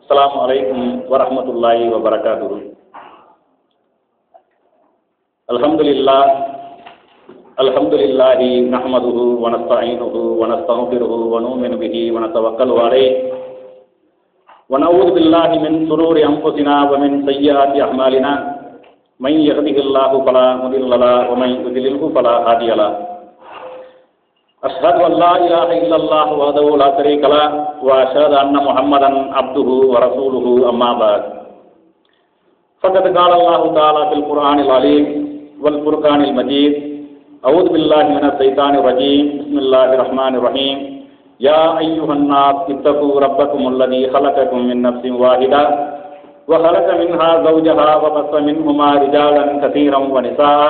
அஸ்ஸலாமு அலைக்கும் வரஹ்மத்துல்லாஹி வபரகாத்துஹு. அல்ஹம்துலில்லாஹி நஹ்மதுஹு வ நஸ்தஈனுஹு வ நஸ்தக்ஃபிருஹு வ நு'மினு பிஹி வ நதவக்கலு அலைஹி வ நஊது பில்லாஹி மின் ஷுரூரி அன்ஃபுஸினா வ மின் ஸய்யிஆத்தி அஅமாலினா மை யஹ்திஹில்லாஹு ஃபலா முதில்ல லஹு வ மை யுத்லில்ஹு ஃபலா ஹாதிய லஹு. அஷ்ஹது அன் லா இலாஹ இல்லல்லாஹு வஹ்தஹு லா ஷரீக லஹு வ அஷ்ஹது அன்ன முஹம்மதன் அப்துஹு வ ரசூலுஹு அம்மா பஅத். ஃபகத் கால அல்லாஹு தஆலா ஃபில் குர்ஆனில் அலீம் வல் ஃபுர்கானில் மஜீத். அஊது பில்லாஹி மினஷ் ஷைத்தானிர் ரஜீம். பிஸ்மில்லாஹிர் ரஹ்மானிர் ரஹீம். யா அய்யுஹன் நாஸ் இத்தகூ ரப்பக்கும் அல்லதீ ஹலகக்கும் மின் நஃப்ஸின் வாஹிதா வ ஹலக மின்ஹா ஸௌஜஹா வ பஸ்ஸ மின்ஹுமா ரிஜாலன் கஸீரன் வ நிஸாஅ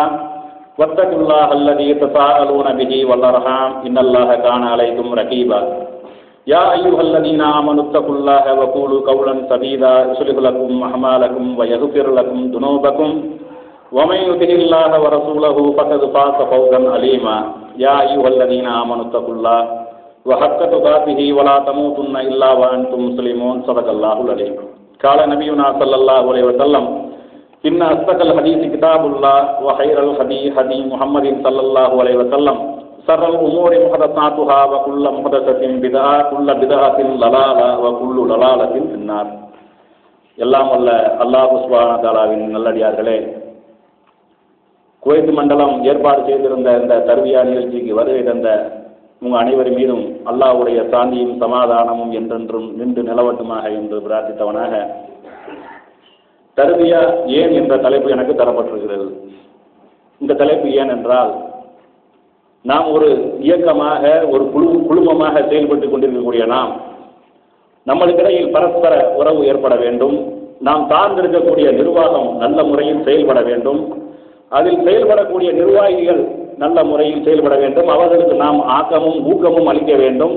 வத்தகுல்லாஹ அல்லதீ தஸாஅலூன பிஹி வல் அர்ஹாம் இன்னல்லாஹ கான அலைக்கும் ரகீபா. யா அய்யுஹல்லதீன ஆமனு தகுல்லாஹ வ கூலு கௌலன் சதீதா யுஸ்லிஹ் லக்கும் அஹ்மாலக்கும் வ யக்ஃபிர் லக்கும் துனூபக்கும் வ மை யுதில்லாஹ வ ரசூலஹு ஃபகத் ஃபாஸ ஃபௌஸன் அலீமா. யா அய்யுஹல்லதீன ஆமனு தகுல்லாஹ வ ஹக்க துகாத்திஹி வ லா தமூதுன்ன இல்லா வ அன்தும் முஸ்லிமூன். ஸதகல்லாஹுல் அலீம். கால நபியுனா ஸல்லல்லாஹு அலைஹி வஸல்லம் இன்ன அஸ்தகல் ஹதீஸி கிதாபுல்லாஹ் வ ஹைரல் ஹதீ ஹதீ முஹம்மதின் ஸல்லல்லாஹு அலைஹி வஸல்லம் ஷர்ருல் உமூரி முஹதஸாத்துஹா வ குல்லு முஹதஸத்தின் பித்ஆ குல்லு பித்ஆத்தின் லலாலா வ குல்லு லலாலத்தின் ஃபின்னார். எல்லாம் வல்ல அல்லாஹ் சுப்ஹானஹு வ தஆலாவின் நல்லடியார்களே, குவைத் மண்டலம் ஏற்பாடு செய்திருந்த இந்த தர்பியா நிகழ்ச்சிக்கு வருகை தந்த உங்கள் அனைவரும் மீதும் அல்லாஹ்வுடைய சாந்தியும் சமாதானமும் என்றென்றும் நின்று நிலவட்டுமாக என்று பிரார்த்தித்தவனாக, தர்பியா ஏன் என்ற தலைப்பு எனக்கு தரப்பட்டிருக்கிறது. இந்த தலைப்பு ஏன் என்றால், நாம் ஒரு இயக்கமாக ஒரு குழுமமாக செயல்பட்டு கொண்டிருக்கக்கூடிய நம்மளுக்கிடையில் பரஸ்பர உறவு ஏற்பட வேண்டும். நாம் சார்ந்திருக்கக்கூடிய நிர்வாகம் நல்ல முறையில் செயல்பட வேண்டும். அதில் செயல்படக்கூடிய நிர்வாகிகள் நல்ல முறையில் செயல்பட வேண்டும். அவர்களுக்கு நாம் ஆக்கமும் ஊக்கமும் அளிக்க வேண்டும்.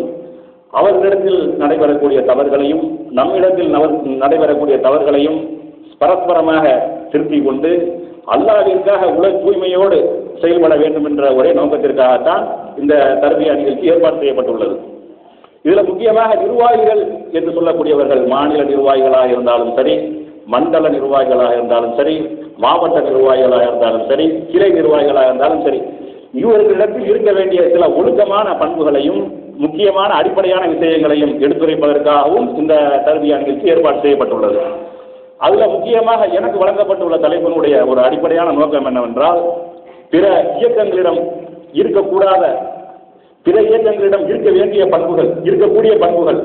அவர்களிடத்தில் நடைபெறக்கூடிய தவறுகளையும் நம்மிடத்தில் நடைபெறக்கூடிய தவறுகளையும் பரஸ்பரமாக திருத்திக் கொண்டு அல்லாஹ்விற்காக உலக தூய்மையோடு செயல்பட வேண்டும் என்ற ஒரே நோக்கத்திற்காகத்தான் இந்த தர்பியா நிகழ்ச்சி ஏற்பாடு செய்யப்பட்டுள்ளது. இதில் முக்கியமாக நிர்வாகிகள் என்று சொல்லக்கூடியவர்கள் மாநில நிர்வாகிகளாக இருந்தாலும் சரி, மண்டல நிர்வாகிகளாக இருந்தாலும் சரி, மாவட்ட நிர்வாகிகளாக இருந்தாலும் சரி, கிளை நிர்வாகிகளாக இருந்தாலும் சரி, இவர்களிடத்தில் இருக்க வேண்டிய சில ஒழுக்கமான பண்புகளையும் முக்கியமான அடிப்படையான விஷயங்களையும் எடுத்துரைப்பதற்காகவும் இந்த தர்பியா நிகழ்ச்சி ஏற்பாடு செய்யப்பட்டுள்ளது. அதில் முக்கியமாக எனக்கு வழங்கப்பட்டுள்ள தலைப்பினுடைய ஒரு அடிப்படையான நோக்கம் என்னவென்றால், பிற இயக்கங்களிடம் இருக்க வேண்டிய பண்புகள், இருக்கக்கூடிய பண்புகள்,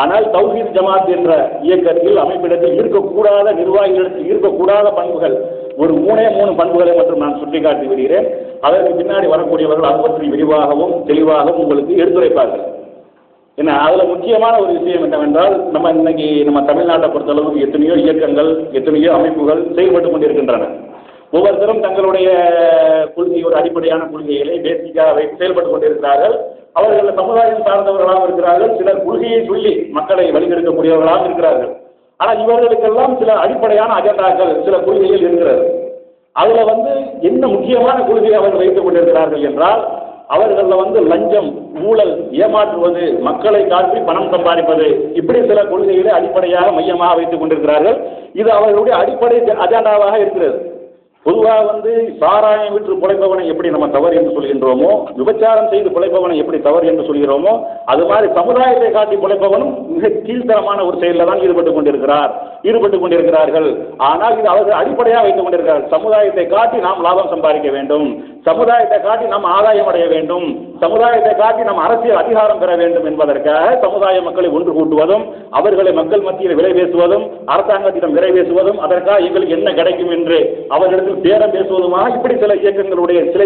ஆனால் தௌஹீத் ஜமாத் என்ற இயக்கத்தில் அமைப்பிடத்தில் இருக்கக்கூடாத நிர்வாகிகளிடத்தில் இருக்கக்கூடாத பண்புகள் ஒரு 3 பண்புகளை மட்டும் நான் சுட்டிக்காட்டி விடுகிறேன். அதற்கு பின்னாடி வரக்கூடியவர்கள் அதை பற்றி விரிவாகவும் தெளிவாகவும் உங்களுக்கு எடுத்துரைப்பார்கள். என்ன அதில் முக்கியமான ஒரு விஷயம் என்னவென்றால், இன்னைக்கு நம்ம தமிழ்நாட்டை பொறுத்தளவுக்கு எத்தனையோ இயக்கங்கள், எத்தனையோ அமைப்புகள் செயல்பட்டு கொண்டிருக்கின்றன. ஒவ்வொருத்தரும் தங்களுடைய ஒரு அடிப்படையான கொள்கைகளை பேசிக்காக வைத்து செயல்பட்டு கொண்டிருக்கிறார்கள். அவர்கள் சமுதாயம் சார்ந்தவர்களாக இருக்கிறார்கள். சிலர் கொள்கையை சொல்லி மக்களை வழிநடத்தக்கூடியவர்களாக இருக்கிறார்கள். ஆனால் இவர்களுக்கெல்லாம் சில அடிப்படையான அஜெண்டாக்கள், சில கொள்கைகள் இருக்கிறது. அதுல என்ன முக்கியமான கொள்கையை அவர்கள் வைத்துக் கொண்டிருக்கிறார்கள் என்றால், அவர்கள் லஞ்சம், ஊழல், ஏமாற்றுவது, மக்களை காட்டி பணம் சம்பாதிப்பது, இப்படி சில கொள்கைகளை அடிப்படையாக மையமாக வைத்துக் கொண்டிருக்கிறார்கள். இது அவர்களுடைய அடிப்படை அஜெண்டாவாக இருக்கிறது. பொதுவாக சாராயம் விற்று பிழைப்பவனை எப்படி நம்ம தவறு என்று சொல்கின்றோமோ, விபச்சாரம் செய்து பிழைப்பவனை எப்படி தவறு என்று சொல்கிறோமோ, அது மாதிரி சமுதாயத்தை காட்டி பிழைப்பவனும் மிக கீழ்த்தரமான ஒரு செயலில் தான் ஈடுபட்டு கொண்டிருக்கிறார்கள். ஆனால் இது அவர்கள் அடிப்படையாக வைத்துக் கொண்டிருக்கிறார்கள். சமுதாயத்தை காட்டி நாம் லாபம் சம்பாதிக்க வேண்டும், சமுதாயத்தை காட்டி நாம் ஆதாயம் அடைய வேண்டும், சமுதாயத்தை காட்டி நாம் அரசியல் அதிகாரம் பெற வேண்டும் என்பதற்காக சமுதாய மக்களை ஒன்று கூட்டுவதும், அவர்களை மக்கள் மத்தியில் விலை பேசுவதும், அரசாங்கத்திடம் விலை பேசுவதும், அதற்காக எங்களுக்கு என்ன கிடைக்கும் என்று அவர்களிடத்தில் பேரம் பேசுவதுமாக இப்படி சில இயக்கங்களுடைய சில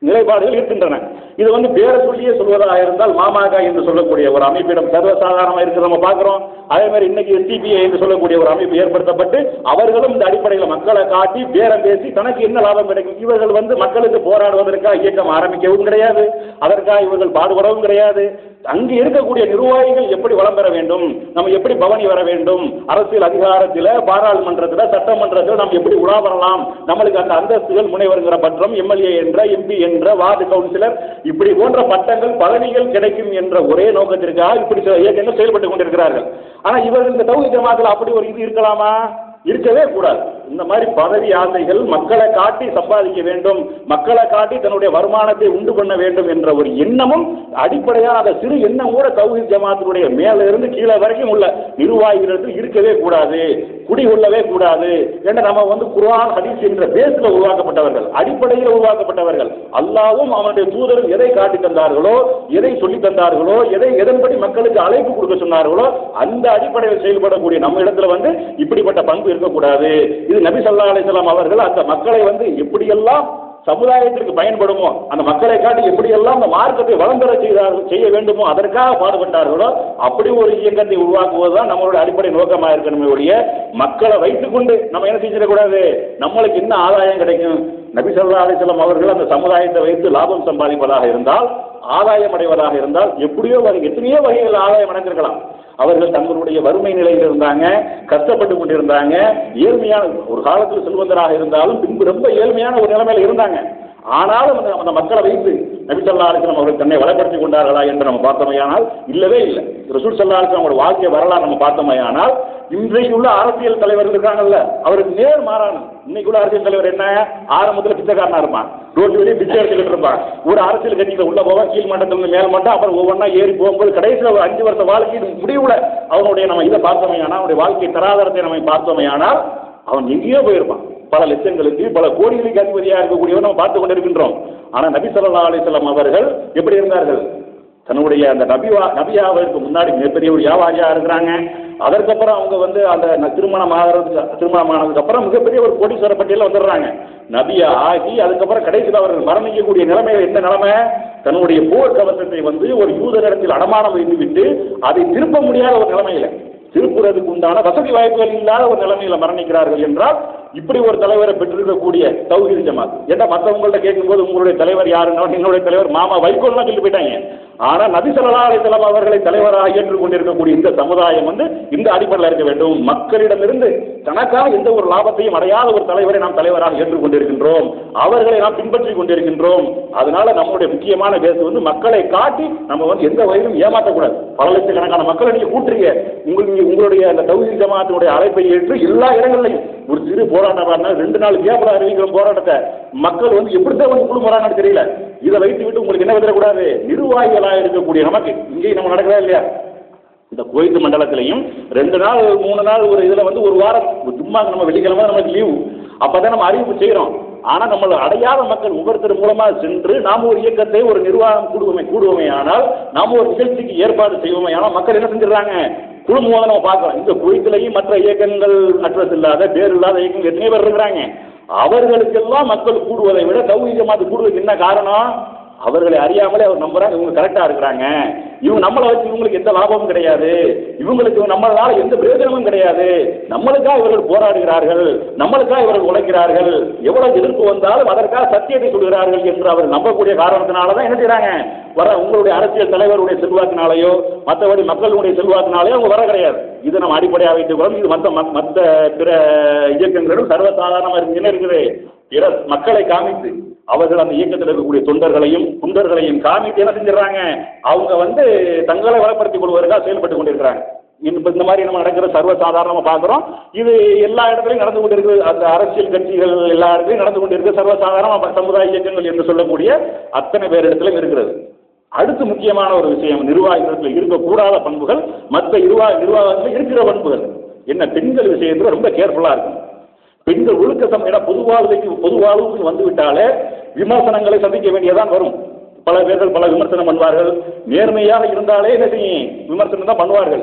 நிலைப்பாடுகள் இருக்கின்றன. இது பேர சொல்லியே சொல்வதாக இருந்தால் மாமாக என்று சொல்லக்கூடிய ஒரு அமைப்பிடம் சர்வசாதாரணமாக இருக்கிற நம்ம பார்க்கிறோம். அதே மாதிரி இன்னைக்கு SDPI என்று சொல்லக்கூடிய ஒரு அமைப்பு ஏற்படுத்தப்பட்டு அவர்களும் இந்த அடிப்படையில் மக்களை காட்டி பேரம் பேசி தனக்கு என்ன லாபம் கிடைக்கும். இவர்கள் மக்களுக்கு போராடுவதற்காக இயக்கம் ஆரம்பிக்கவும் கிடையாது, அதற்காக இவர்கள் பாடுபடவும் கிடையாது. அங்கு இருக்கக்கூடிய நிர்வாகிகள் எப்படி வளம் பெற வேண்டும், நம்ம எப்படி பவனி வர வேண்டும், அரசியல் அதிகாரத்தில், பாராளுமன்றத்தில், சட்டமன்றத்தில் நாம் எப்படி உலா வரலாம், நம்மளுக்கு அந்த அந்தஸ்துகள், முனைவருங்கிற பட்டம், எம்எல்ஏ என்ற, எம்பி என்ற, வார்டு கவுன்சிலர், இப்படி போன்ற பட்டங்கள் பதவிகள் கிடைக்கும் என்ற ஒரே நோக்கத்திற்காக இப்படி இயக்கங்கள் செயல்பட்டுக் கொண்டிருக்கிறார்கள். ஆனால் இவர்கள் இந்த தௌஹீத் ஜமாத்தில் அப்படி ஒரு இது இருக்கலாமா? இருக்கவே கூடாது. இந்த மாதிரி பதவி ஆசைகள் மக்களை காட்டி சம்பாதிக்க வேண்டும், மக்களை காட்டி தன்னுடைய வருமானத்தை உண்டு பண்ண வேண்டும் என்ற ஒரு எண்ணமும் அடிப்படையான அந்த சிறு எண்ணம் கூட தௌஹீத் ஜமாத்தினுடைய மேல இருந்து கீழே வரைக்கும் உள்ள நிர்வாகிகளுக்கு இருக்கவே கூடாது, குடிகொள்ளவே கூடாது. ஏன்னா நம்ம குர்ஆன் ஹதீஸ் என்ற பேஸ்ல உருவாக்கப்பட்டவர்கள், அடிப்படையில் உருவாக்கப்பட்டவர்கள். அல்லாஹ்வும் அவனுடைய தூதரும் எதை காட்டி தந்தார்களோ, எதை சொல்லி தந்தார்களோ, எதன்படி மக்களுக்கு அழைப்பு கொடுக்க சொன்னார்களோ அந்த அடிப்படையில் செயல்படக்கூடிய நம்ம இடத்துல இப்படிப்பட்ட பண்பு இருக்கக்கூடாது. இது நபி ஸல்லல்லாஹு அலைஹி வஸல்லம் அவர்கள் அந்த மக்களை எப்படியெல்லாம் சமுதாயத்திற்கு பயன்படுமோ, அந்த மக்களை காட்டி எப்படியெல்லாம் அந்த மார்க்கத்தை வளர்ந்தர செய்ய வேண்டுமோ அதற்காக பாடுபட்டார்களோ அப்படி ஒரு இயக்கத்தை உருவாக்குவதுதான் நம்மளுடைய அடிப்படை நோக்கமாக இருக்கணுமே ஒழிய மக்களை வைத்துக்கொண்டு நம்ம என்ன செஞ்சிடக்கூடாது. நம்மளுக்கு என்ன ஆதாயம் கிடைக்கும்? நபி ஸல்லல்லாஹு அலைஹி வஸல்லம் அவர்கள் அந்த சமுதாயத்தை வைத்து லாபம் சம்பாதிப்பதாக இருந்தால், ஆதாயம் அடைவதாக இருந்தால் எத்தனையோ வகைகள் ஆதாயம் அடைந்திருக்கலாம். அவர்கள் தங்களுடைய வறுமை நிலையில் இருந்தாங்க, கஷ்டப்பட்டு கொண்டிருந்தாங்க, ஏழ்மையான ஒரு காலத்தில் செல்வந்தராக இருந்தாலும் பின்பு ரொம்ப ஏழ்மையான ஒரு நிலைமையில இருந்தாங்க. ஆனாலும் அந்த மக்களை வைத்து நபி ஸல்லல்லாஹு அலைஹி வஸல்லம் அவர்கள் தன்னை வளப்படுத்திக் கொண்டார்களா என்று நம்ம பார்த்தோமையானால் இல்லவே இல்லை. ரசூல் ஸல்லல்லாஹு அலைஹி வஸல்லம் வாழ்க்கை வரலாறு நம்ம பார்த்தோமையானால் இன்றைக்கு உள்ள அரசியல் தலைவர்கள் இருக்காங்கல்ல, அவருக்கு நேர் மாறான இன்னைக்கு உள்ள அரசியல் தலைவர் என்ன, ஆரம்பத்தில் பிச்சைக்காரனா இருப்பான், ரோட்டு வெளியே பிச்சை எடுத்துக்கிட்டு இருப்பான், ஒரு அரசியல் கட்சியில உள்ள போவான், கீழ் மட்டத்திலிருந்து மேல் மட்டம், அப்புறம் ஒவ்வொன்றா ஏறி போகும்போது கடைசியில் ஒரு 5 வருஷ வாழ்க்கை முடிவுல அவனுடைய நம்ம இதை பார்த்தோமையானால், அவனுடைய வாழ்க்கை தராதரத்தை நம்ம பார்த்தோமையானால் அவன் எங்கேயோ போயிருப்பான். பல லட்சங்களுக்கு பல கோடிகளுக்கு அதிபதியாக இருக்கக்கூடியவர் நம்ம பார்த்து கொண்டிருக்கின்றோம். ஆனால் நபி ஸல்லல்லாஹு அலைஹி வஸல்லம் அவர்கள் எப்படி இருந்தார்கள்? தன்னுடைய அந்த நபியாவிற்கு முன்னாடி மிகப்பெரிய ஒரு வியாபாரியாக இருக்கிறாங்க. அதற்கப்புறம் அவங்க அந்த திருமணமானதுக்கு அப்புறம் மிகப்பெரிய ஒரு கோடீஸ்வர பட்டியலில் வந்துடுறாங்க. நபியா ஆகி அதுக்கப்புறம் கடைசியில் அவர்கள் மரணிக்கக்கூடிய நிலைமையில என்ன நிலைமை? தன்னுடைய போர் கவசத்தை ஒரு யூதரிடத்தில் அடமானம் வைத்து விட்டு அதை திருப்ப முடியாத ஒரு நிலைமையில, திருப்புறதுக்கு உண்டான வசதி வாய்ப்புகள் இல்லாத ஒரு நிலைமையில மரணிக்கிறார்கள் என்றால் இப்படி ஒரு தலைவரை பெற்றிருக்கக்கூடிய தௌஹீத் ஜமாத். ஏன்னா மற்றவங்கள்ட்ட கேட்கும்போது உங்களுடைய தலைவர் யாருன்னா என்னுடைய தலைவர் மாமா வைகோல்லாம் சொல்லி போயிட்டாங்க. ஆனால் நபி ஸல்லல்லாஹு அலைஹி வஸல்லம் அவர்களை தலைவராக ஏற்றுக்கொண்டிருக்கக்கூடிய இந்த சமுதாயம் இந்த அடிப்படையில் இருக்க வேண்டும். மக்களிடமிருந்து தனக்காக எந்த ஒரு லாபத்தையும் அடையாத ஒரு தலைவரை நாம் தலைவராக ஏற்றுக்கொண்டிருக்கின்றோம், அவர்களை நாம் பின்பற்றி கொண்டிருக்கின்றோம். அதனால நம்முடைய முக்கியமான பேசு மக்களை காட்டி நம்ம எந்த வகையிலும் ஏமாற்றக்கூடாது. பல லட்சக்கணக்கான மக்களை நீங்க கூட்டுறீங்க, உங்களுடைய அந்த தௌஹீத் ஜமாத்தினுடைய அழைப்பை ஏற்று எல்லா இடங்களையும் ஒரு சிறு போராட்டம் 2 நாள் கேப்ல அறிவிக்கிற போராட்டத்தை மக்கள் எப்படித்தான் குழு போராட்டம் தெரியல. இதை வைத்து விட்டு உங்களுக்கு என்ன வந்துடக்கூடாது, நிர்வாகிகளாக இருக்கக்கூடிய நமக்கு இங்கேயும் நம்ம நடக்கிறதா இல்லையா? இந்த குவைத் மண்டலத்திலையும் 2 நாள் 3 நாள் ஒரு இதுல ஒரு வாரம் சும்மா நம்ம வெள்ளிக்கிழமை நமக்கு லீவு, அப்பதான் நம்ம அறிவிப்பு செய்யறோம். ஆனா நம்மளை அடையாத மக்கள் ஒவ்வொருத்தர் மூலமா சென்று நாம ஒரு இயக்கத்தை ஒரு நிர்வாகம் கூடுவோமே ஆனால் நாம ஒரு நிகழ்ச்சிக்கு ஏற்பாடு செய்வோமே ஆனால் மக்கள் என்ன செஞ்சிடறாங்க, குழுமமாக நம்ம பார்க்கலாம். இந்த குவைத்திலையும் மற்ற இயக்கங்கள் அட்ரஸ் இல்லாத பேர் இல்லாத இயக்கங்கள் எத்தனை பேர் இருக்கிறாங்க. அவர்களுக்கெல்லாம் மக்கள் கூடுவதை விட தௌஹீத் ஜமாத் கூடுவதற்கு என்ன காரணம்? அவர்களை அறியாமலே அவர் நம்புறாங்க இவங்க கரெக்டா இருக்கிறாங்க, இவங்க நம்மளை வச்சு இவங்களுக்கு எந்த லாபமும் கிடையாது, இவங்களுக்கு நம்மளால எந்த பிரயோஜனமும் கிடையாது, நம்மளுக்காக இவர்கள் போராடுகிறார்கள், நம்மளுக்காக இவர்கள் உழைக்கிறார்கள், எவ்வளவு எதிர்ப்பு வந்தாலும் அதற்காக சத்தியத்தை சொல்கிறார்கள் என்று அவர் நம்பக்கூடிய காரணத்தினாலதான் என்ன செய்யறாங்க, உங்களுடைய அரசியல் தலைவருடைய செல்வாக்கினாலேயோ மற்றபடி மக்களுடைய செல்வாக்கினாலேயோ அவங்க வர கிடையாது. இதை நம்ம அடிப்படையாக வைத்துக்கிறோம். இது மற்ற பிற இயக்கங்களும் சர்வசாதாரணமா இருக்குது. பிற மக்களை காமித்து அவர்கள் அந்த இயக்கத்தில் இருக்கக்கூடிய தொண்டர்களையும் காமித்து என்ன செஞ்சிடறாங்க, அவங்க தங்களை வளப்படுத்திக் கொள்வதற்காக செயல்பட்டு கொண்டிருக்கிறாங்க. இந்த மாதிரி நம்ம நடக்கிற சர்வசாதாரணமா பார்க்கிறோம். இது எல்லா இடத்துலையும் நடந்து கொண்டிருக்கு. அந்த அரசியல் கட்சிகள் எல்லா இடத்துலையும் நடந்து கொண்டிருக்கு. சர்வசாதாரண சமுதாய இயக்கங்கள் என்று சொல்லக்கூடிய அத்தனை பேர் இடத்திலும் இருக்கிறது. அடுத்து முக்கியமான ஒரு விஷயம், நிர்வாகத்தில் இருக்கக்கூடாத பண்புகள், மற்ற நிர்வாகத்தில் இருக்கிற பண்புகள் என்ன? பெண்கள் விஷயத்துல ரொம்ப கேர்ஃபுல்லா இருக்கும். பெண்கள் ஒழுக்க பொதுவாழ்வுக்கு வந்துவிட்டாலே விமர்சனங்களை சந்திக்க வேண்டியதான் வரும். பல பேர்கள் பல விமர்சனம் பண்ணுவார்கள். நேர்மையாக இருந்தாலே என்ன செய்யும், விமர்சனம் தான் பண்ணுவார்கள்.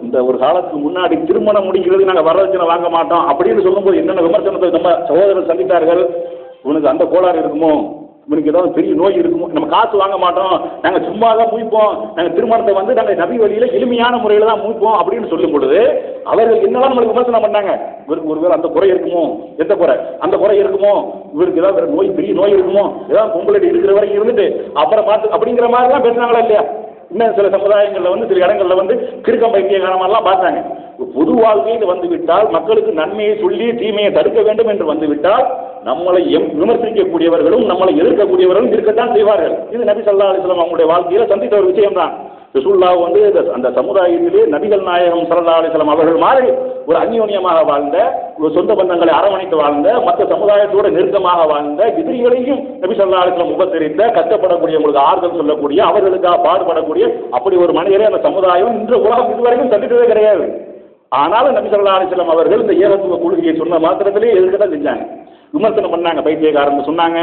இந்த ஒரு காலத்துக்கு முன்னாடி திருமணம் முடிக்கிறது நாங்கள் வரதட்சணை வாங்க மாட்டோம் அப்படின்னு சொல்லும்போது என்னென்ன விமர்சனத்தை நம்ம சகோதரர் சந்தித்தார்கள். உனக்கு அந்த கோளாறு இருக்குமோ, இவனுக்கு ஏதாவது பெரிய நோய் இருக்குமோ, நம்ம காசு வாங்க மாட்டோம், நாங்கள் சும்மா தான் மூய்ப்போம், நாங்கள் திருமணத்தை நாங்கள் நபி வழியில எளிமையான முறையில் தான் மூய்ப்போம் அப்படின்னு சொல்லும் பொழுது அவர்கள் என்னெல்லாம் நம்மளுக்கு விமர்சனம் பண்ணாங்க. இவருக்கு ஒருவேளை அந்த குறை இருக்குமோ, எந்த குறை, அந்த குறை இருக்குமோ, இவருக்கு ஏதாவது நோய் பெரிய நோய் இருக்குமோ, ஏதாவது பொம்பளை இருக்கிற வரைக்கும் இருந்துட்டு அப்புறம் பார்த்து அப்படிங்கிற மாதிரி தான் பேசுனாங்களா இல்லையா? இன்னும் சில சமுதாயங்களில் வந்து சில இடங்களில் வந்து கிறுக்கம் பைத்தியகாரமெல்லாம் பார்த்தாங்க. பொது வாழ்க்கையில் வந்துவிட்டால் மக்களுக்கு நன்மையை சொல்லி தீமையை தடுக்க வேண்டும் என்று வந்துவிட்டால் நம்மளை விமர்சிக்கக்கூடியவர்களும் நம்மளை எதிர்க்கக்கூடியவர்களும் இருக்கத்தான் செய்வார்கள். இது நபி ஸல்லல்லாஹு அலைஹி வஸல்லம் அவங்களுடைய வாழ்க்கையில் சந்தித்த ஒரு விஷயம்தான். ரசூலுல்லாஹ் வந்து அந்த சமுதாயத்திலே நபிகள் நாயகம் ஸல்லல்லாஹு அலைஹி வஸல்லம் அவர்கள் மாதிரி ஒரு அந்யோன்யமாக வாழ்ந்த, ஒரு சொந்த பந்தங்களை அரவணைத்து வாழ்ந்த, மற்ற சமுதாயத்தோடு நெருக்கமாக வாழ்ந்த, எதிரிகளையும் நபி ஸல்லல்லாஹு அலைஹி வஸல்லம் உபசரித்த, கஷ்டப்படக்கூடியவங்களுக்கு ஆறுதல் சொல்லக்கூடிய, அவர்களுக்காக பாடுபடக்கூடிய அப்படி ஒரு மனிதரை அந்த சமுதாயம் இன்று உலகம் இதுவரைக்கும் சந்தித்ததே கிடையாது. ஆனாலும் நபி ஸல்லல்லாஹு அலைஹி வஸல்லம் அவர்கள் இந்த ஏகத்துவ கொள்கையை சொன்ன மாத்திரத்திலே எதிர்க்கதான் செஞ்சாங்க. விமர்சனம் பண்ணாங்க, பைத்தியக்காரன்னு சொன்னாங்க,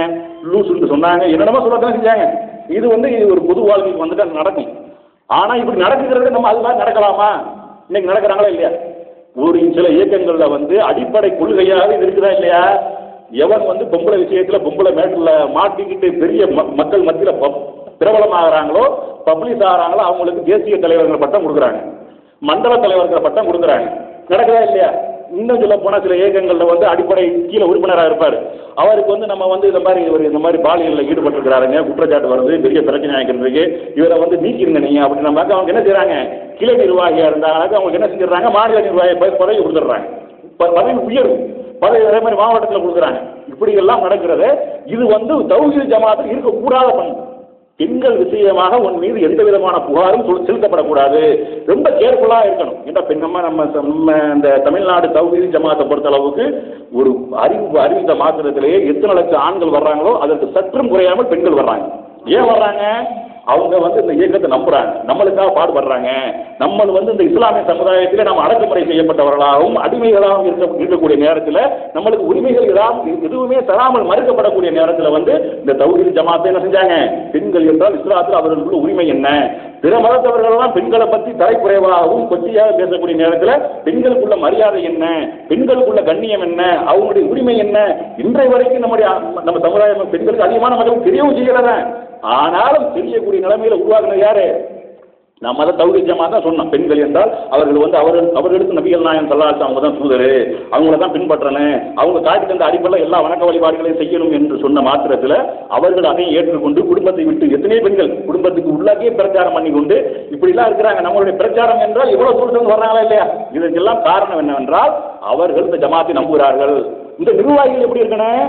லூசுன்னு சொன்னாங்க, என்னென்னமோ சொல்லத்தான் செஞ்சாங்க. இது வந்து இது ஒரு பொது வாழ்க்கைக்கு வந்துட்டு நடக்கும். ஆனா இப்படி நடக்குகிறது நம்ம அதுதான் நடக்கலாமா? இன்னைக்கு நடக்கிறாங்களா இல்லையா? ஒரு சில இயக்கங்கள்ல வந்து அடிப்படை கொள்கையாக இது இருக்குதா இல்லையா? எவன் வந்து பொம்பளை விஷயத்துல பொம்பளை மேட்டில் மாட்டிக்கிட்டு பெரிய மக்கள் மத்தியில் பிரபலமாகறாங்களோ, பப்ளிஷ் ஆகிறாங்களோ, அவங்களுக்கு தேசிய தலைவர்கள் பட்டம் கொடுக்குறாங்க, மண்டல தலைவர்கள் பட்டம் கொடுக்குறாங்க. நடக்குதா இல்லையா? இன்னும் சொல்ல போனால் சில இயக்கங்களில் வந்து அடிப்படை கீழே உறுப்பினராக இருப்பார். அவருக்கு வந்து நம்ம வந்து இந்த மாதிரி பாலியலில் ஈடுபட்டிருக்கிறாருங்க, குற்றச்சாட்டு வருது, பெரிய பிரச்சனை ஆகிருக்கு, இவரை வந்து நீக்கிருங்க நீங்கள் அப்படின்னு நம்ம அவங்க என்ன செய்கிறாங்க? கிளை நிர்வாகியாக இருந்தாங்க அவங்களுக்கு என்ன செஞ்சிடறாங்க? மாநில நிர்வாகி பதவி கொடுத்துட்றாங்க, பதவி உயர்வு பதவி அதே மாதிரி மாவட்டத்தில் கொடுக்குறாங்க. இப்படி எல்லாம் நடக்கிறது. இது வந்து தௌஹீத் ஜமாத்தில் இருக்கக்கூடாத பண்பு. பெண்கள் விஷயமாக உன் மீது எந்த விதமான புகாரும் செலுத்தப்படக்கூடாது. ரொம்ப கேர்ஃபுல்லாக இருக்கணும். ஏன்னா நம்ம இந்த தமிழ்நாடு தௌஹீத் ஜமாத்தை பொறுத்த அளவுக்கு ஒரு அறிவித்த மாத்திரத்திலேயே எத்தனை லட்சம் ஆண்கள் வர்றாங்களோ அதற்கு சற்றும் குறையாமல் பெண்கள் வர்றாங்க. ஏன் வர்றாங்க? அவங்க வந்து இந்த இயக்கத்தை நம்புறாங்க, நம்மளுக்காக பாடுபடுறாங்க. நம்ம வந்து இந்த இஸ்லாமிய சமுதாயத்தில் நம்ம அடக்குமுறை செய்யப்பட்டவர்களாகவும் அடிமைகளாகவும் இருக்கக்கூடிய நேரத்தில் நம்மளுக்கு உரிமைகள் எதுவுமே தராமல் மறுக்கப்படக்கூடிய நேரத்தில் வந்து இந்த தௌஹீத் ஜமாத்தை என்ன செஞ்சாங்க? பெண்கள் என்றால் இஸ்லாத்தில் அவர்களுக்குள்ள உரிமை என்ன? பிற மதத்தவர்களெல்லாம் பெண்களை பற்றி தரைக்குறைவாகவும் கொச்சையாக பேசக்கூடிய நேரத்தில் பெண்களுக்குள்ள மரியாதை என்ன, பெண்களுக்குள்ள கண்ணியம் என்ன, அவங்களுடைய உரிமை என்ன, இன்றைய வரைக்கும் நம்ம சமுதாயம் பெண்களுக்கு அதிகமான மக்களுக்கு தெரியவும் செய்கிறத. ஆனாலும் தெரியக்கூடிய நிலைமையில உருவாக்குனது யாரு? நம்ம அதை தௌஹீத் ஜமாத் தான் சொன்னோம். பெண்கள் என்றால் அவர்கள் வந்து அவர்களுக்கு நபிகள் நாயகம் ஸல்லல்லாஹு அலைஹி வஸல்லம் அவங்க தான் தூதர், அவங்கள தான் பின்பற்றணும், அவங்க காட்டி தந்த அடிப்படையில் எல்லா வணக்க வழிபாடுகளையும் செய்யணும் என்று சொன்ன மாத்திரத்தில் அவர்கள் அதை ஏற்றுக்கொண்டு குடும்பத்தை விட்டு எத்தனை பெண்கள் குடும்பத்துக்கு உள்ளாகவே பிரச்சாரம் பண்ணி கொண்டு இப்படிலாம் இருக்கிறாங்க. நம்மளுடைய பிரச்சாரம் என்றால் எவ்வளவு தூரத்தில் வர்றாங்களா இல்லையா? இதற்கெல்லாம் காரணம் என்னவென்றால் அவர்கள் இந்த ஜமாத்தை நம்புகிறார்கள். இந்த நிர்வாகிகள் எப்படி இருக்கணும்?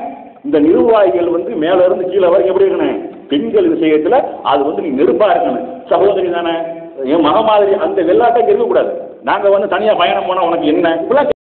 இந்த நிர்வாகிகள் வந்து மேல இருந்து கீழே வரைக்கும் எப்படி இருக்கணும்? பெண்கள் விஷயத்துல அது வந்து நீ நெருப்பா இருக்கணும். சகோதரி தானே, என் மக மாதிரி அந்த வெள்ளாட்டை இருக்கக்கூடாது. நாங்க வந்து தனியா பயணம் போனா உனக்கு என்ன இப்பெல்லாம்